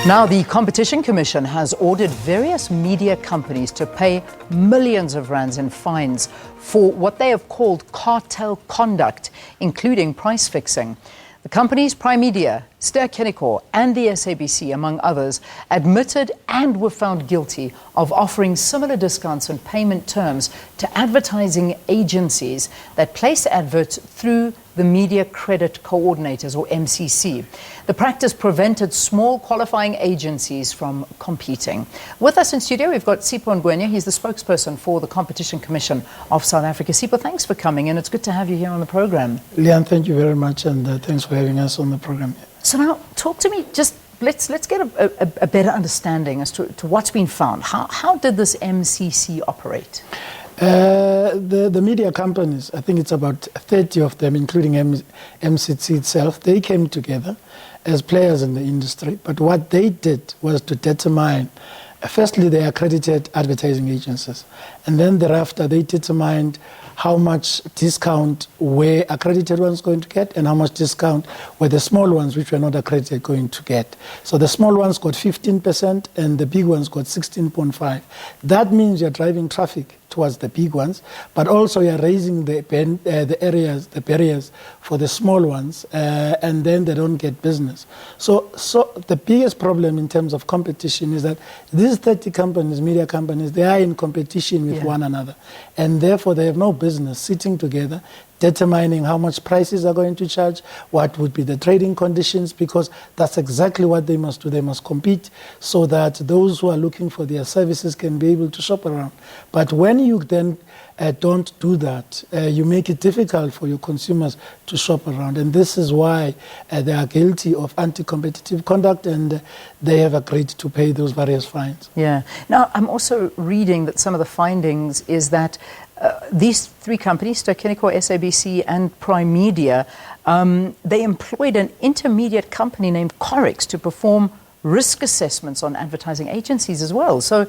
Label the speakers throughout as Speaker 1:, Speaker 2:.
Speaker 1: Now, the Competition Commission has ordered various media companies to pay millions of rands in fines for what they have called cartel conduct, including price fixing. The companies, Prime Media, Ster-Kinekor and the SABC, among others, admitted and were found guilty of offering similar discounts and payment terms to advertising agencies that place adverts through the Media Credit Coordinators, or MCC. The practice prevented small qualifying agencies from competing. With us in studio, we've got Sipho Ngwema. He's the spokesperson for the Competition Commission of South Africa. Sipho, thanks for coming in. It's good to have you here on the program.
Speaker 2: Leanne, thank you very much, and thanks for having us on the program.
Speaker 1: So now, talk to me, just let's get a better understanding as to what's been found. How did this MCC operate?
Speaker 2: The media companies, I think it's about 30 of them, including MCC itself, they came together as players in the industry. But what they did was to determine, firstly, they accredited advertising agencies. And then thereafter, they determined how much discount were accredited ones going to get and how much discount were the small ones, which were not accredited, going to get. So the small ones got 15% and the big ones got 16.5%. That means you're driving traffic towards the big ones, but also you're raising the barriers for the small ones, and then they don't get business. So the biggest problem in terms of competition is that these 30 companies, media companies, they are in competition with one another, and therefore they have no business sitting together determining how much prices are going to charge, what would be the trading conditions, because that's exactly what they must do. They must compete so that those who are looking for their services can be able to shop around. But when you then don't do that, you make it difficult for your consumers to shop around. And this is why they are guilty of anti-competitive conduct, and they have agreed to pay those various fines.
Speaker 1: Yeah. Now, I'm also reading that some of the findings is that these three companies, Ster-Kinekor, SABC and Prime Media, they employed an intermediate company named Corex to perform risk assessments on advertising agencies as well. So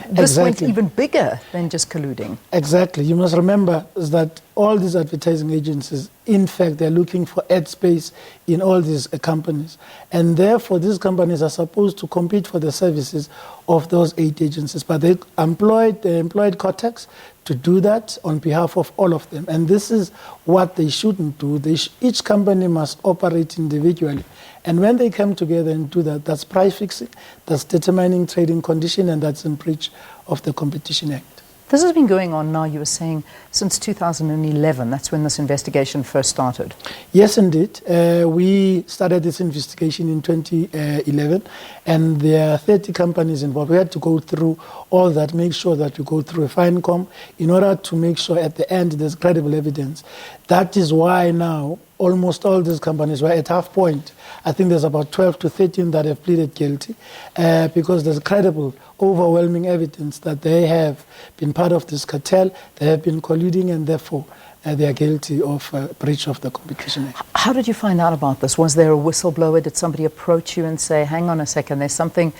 Speaker 1: this went even bigger than just colluding. Exactly.
Speaker 2: You must remember that all these advertising agencies, in fact, they're looking for ad space in all these companies. And therefore, these companies are supposed to compete for the services of those 8 agencies. But they employed Cortex to do that on behalf of all of them. And this is what they shouldn't do. Each company must operate individually. And when they come together and do that, that's price fixing, that's determining trading condition, and that's in breach of the Competition Act.
Speaker 1: This has been going on now, you were saying, since 2011. That's when this investigation first started.
Speaker 2: Yes, indeed. We started this investigation in 2011, and there are 30 companies involved. We had to go through all that, make sure that we go through a fine comb in order to make sure at the end there's credible evidence. That is why now almost all these companies were at half point. I think there's about 12 to 13 that have pleaded guilty because there's credible, overwhelming evidence that they have been part of this cartel, they have been colluding, and therefore they are guilty of breach of the Competition Act.
Speaker 1: How did you find out about this? Was there a whistleblower? Did somebody approach you and say, hang on a second, there's something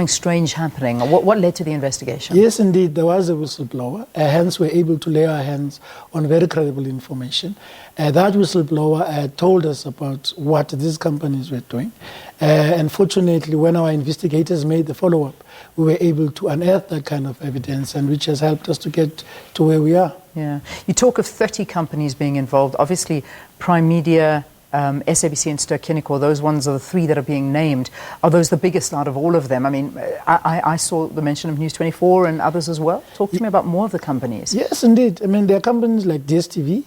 Speaker 1: strange happening? What led to the investigation?
Speaker 2: Yes, indeed, there was a whistleblower. Hence, we're able to lay our hands on very credible information. That whistleblower told us about what these companies were doing. Unfortunately, when our investigators made the follow-up, we were able to unearth that kind of evidence, and which has helped us to get to where we are.
Speaker 1: Yeah. You talk of 30 companies being involved. Obviously, Prime Media, SABC and Ster-Kinekor, those ones are the 3 that are being named. Are those the biggest out of all of them? I mean, I saw the mention of News 24 and others as well. Talk to me about more of the companies.
Speaker 2: Yes, indeed. I mean, there are companies like DSTV.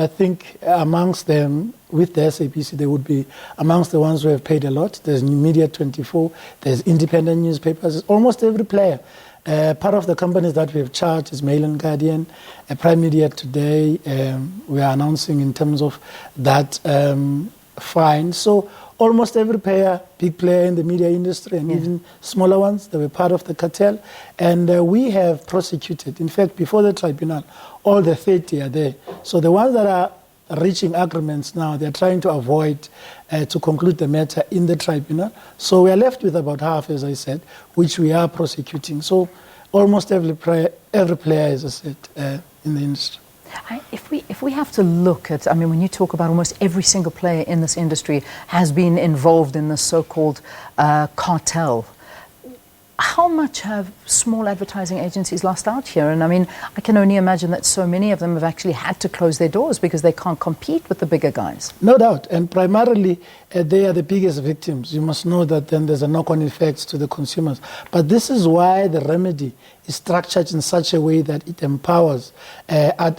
Speaker 2: I think amongst them, with the SABC, they would be amongst the ones who have paid a lot. There's New Media 24, there's independent newspapers, almost every player. Part of the companies that we have charged is Mail and Guardian, Prime Media today. We are announcing in terms of that fine. So almost every player, big player in the media industry, and even smaller ones, they were part of the cartel. And we have prosecuted. In fact, before the tribunal, all the 30 are there. So the ones that are reaching agreements now, they're trying to avoid to conclude the matter in the tribunal. So we are left with about half, as I said, which we are prosecuting. So almost every player, as I said, in the industry.
Speaker 1: If we have to look at, I mean, when you talk about almost every single player in this industry has been involved in this so-called cartel, how much have small advertising agencies lost out here? And I mean, I can only imagine that so many of them have actually had to close their doors because they can't compete with the bigger guys.
Speaker 2: No doubt. And primarily, they are the biggest victims. You must know that then there's a knock-on effect to the consumers. But this is why the remedy is structured in such a way that it empowers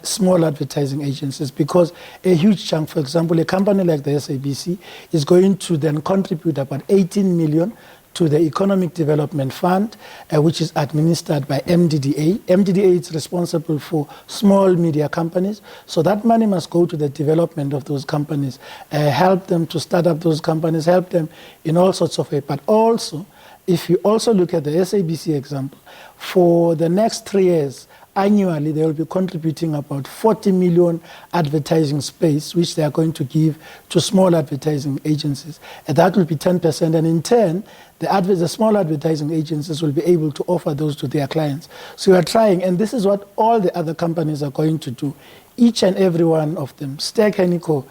Speaker 2: small advertising agencies, because a huge chunk, for example, a company like the SABC is going to then contribute about 18 million to the Economic Development Fund, which is administered by MDDA. MDDA is responsible for small media companies, so that money must go to the development of those companies, help them to start up those companies, help them in all sorts of ways. But also, if you also look at the SABC example, for the next 3 years, annually, they will be contributing about 40 million advertising space, which they are going to give to small advertising agencies. And that will be 10%. And in turn, the small advertising agencies will be able to offer those to their clients. So we are trying, and this is what all the other companies are going to do. Each and every one of them. Ster-Kinekor,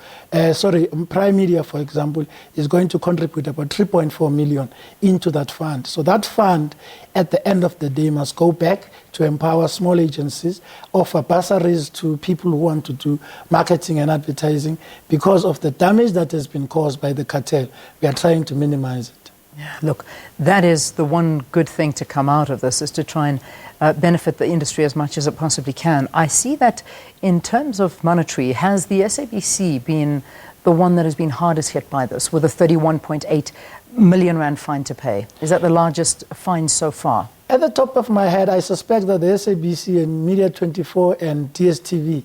Speaker 2: Prime Media, for example, is going to contribute about 3.4 million into that fund. So that fund, at the end of the day, must go back to empower small agencies, offer bursaries to people who want to do marketing and advertising. Because of the damage that has been caused by the cartel, we are trying to minimize it.
Speaker 1: Look, that is the one good thing to come out of this, is to try and benefit the industry as much as it possibly can. I see that in terms of monetary, has the SABC been the one that has been hardest hit by this, with a 31.8 million rand fine to pay? Is that the largest fine so far?
Speaker 2: At the top of my head, I suspect that the SABC and Media 24 and DSTV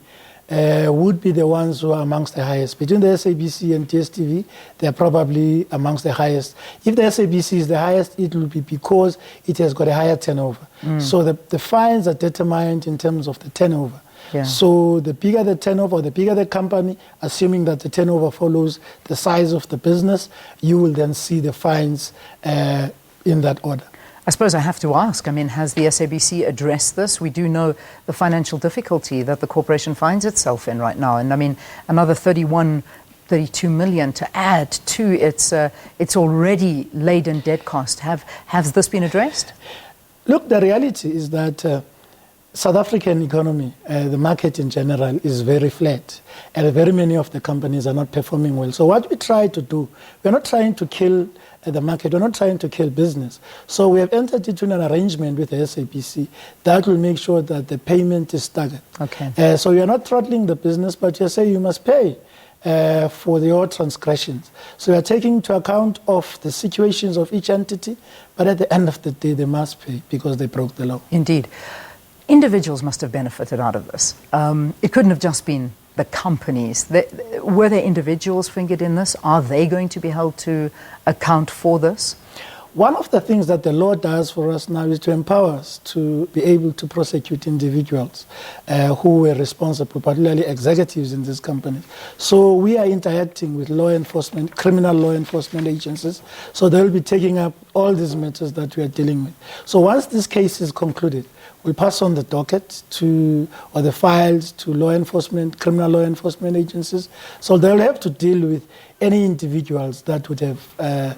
Speaker 2: would be the ones who are amongst the highest. Between the SABC and DSTV, they are probably amongst the highest. If the SABC is the highest, it will be because it has got a higher turnover. So the fines are determined in terms of the turnover.
Speaker 1: Yeah.
Speaker 2: So the bigger the turnover, the bigger the company, assuming that the turnover follows the size of the business, you will then see the fines in that order.
Speaker 1: I suppose I have to ask, I mean, has the SABC addressed this? We do know the financial difficulty that the corporation finds itself in right now. And I mean, another 32 million to add to its already laden debt cost. Has this been addressed?
Speaker 2: Look, the reality is that South African economy, the market in general, is very flat. And very many of the companies are not performing well. So what we try to do, we're not trying to kill the market, we're not trying to kill business. So we have entered into an arrangement with the SABC that will make sure that the payment is staggered.
Speaker 1: Okay.
Speaker 2: So you're not throttling the business, but you say you must pay for your transgressions. So we are taking into account of the situations of each entity, but at the end of the day, they must pay because they broke the law.
Speaker 1: Indeed. Individuals must have benefited out of this. It couldn't have just been the companies. Were there individuals fingered in this? Are they going to be held to account for this?
Speaker 2: One of the things that the law does for us now is to empower us to be able to prosecute individuals who were responsible, particularly executives in these companies. So we are interacting with law enforcement, criminal law enforcement agencies. So they will be taking up all these matters that we are dealing with. So once this case is concluded, we'll pass on the docket or the files to law enforcement, criminal law enforcement agencies. So they'll have to deal with any individuals that would have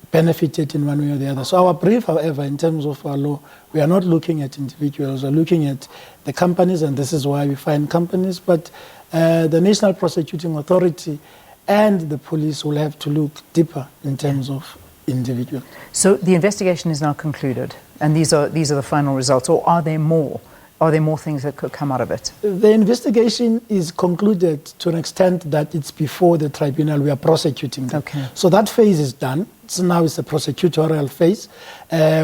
Speaker 2: benefited in one way or the other. So our brief, however, in terms of our law, we are not looking at individuals, we're looking at the companies, and this is why we find companies. But the National Prosecuting Authority and the police will have to look deeper in terms of individuals.
Speaker 1: So the investigation is now concluded, and these are the final results, or are there more? Are there more things that could come out of it? The
Speaker 2: investigation is concluded to an extent that it's before the tribunal. We are prosecuting them.
Speaker 1: Okay.
Speaker 2: So that phase is done. So now it's the prosecutorial phase.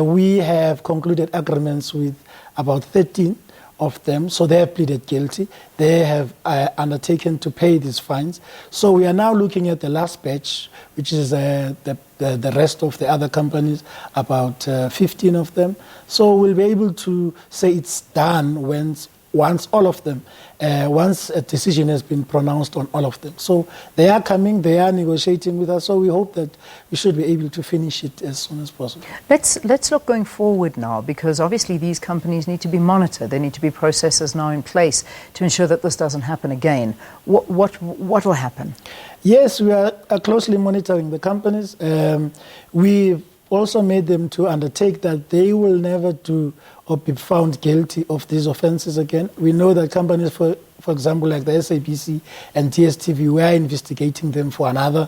Speaker 2: We have concluded agreements with about 13 of them. So they have pleaded guilty. They have undertaken to pay these fines. So we are now looking at the last batch, which is the rest of the other companies, about 15 of them. So we'll be able to say it's done when once a decision has been pronounced on all of them. So they are coming, they are negotiating with us, so we hope that we should be able to finish it as soon as possible.
Speaker 1: Let's look going forward now, because obviously these companies need to be monitored. There need to be processes now in place to ensure that this doesn't happen again. What will happen?
Speaker 2: Yes, we are closely monitoring the companies. We've also made them to undertake that they will never do or be found guilty of these offences again. We know that companies, for example, like the SABC and DSTV, we are investigating them for another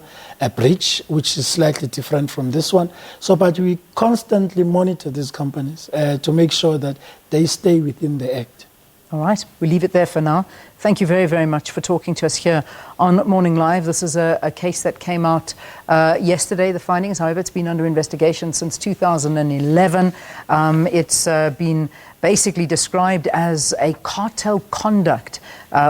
Speaker 2: breach, which is slightly different from this one. So, but we constantly monitor these companies to make sure that they stay within the Act.
Speaker 1: All right, we leave it there for now. Thank you very, very much for talking to us here on Morning Live. This is a case that came out yesterday, the findings. However, it's been under investigation since 2011. It's been basically described as a cartel conduct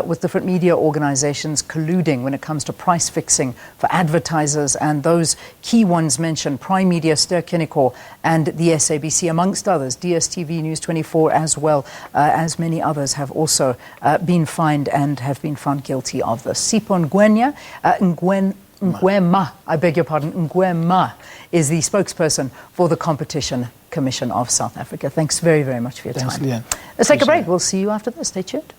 Speaker 1: with different media organizations colluding when it comes to price fixing for advertisers, and those key ones mentioned, Prime Media, Ster-Kinekor and the SABC, amongst others. DSTV, News 24 as well as many others have also been fined and have been found guilty of this. Sipho Ngwema, I beg your pardon, Ngwema is the spokesperson for the Competition Commission of South Africa. Thanks very, very much for your time.
Speaker 2: Leanne.
Speaker 1: Let's take a break. We'll see you after this. Stay tuned.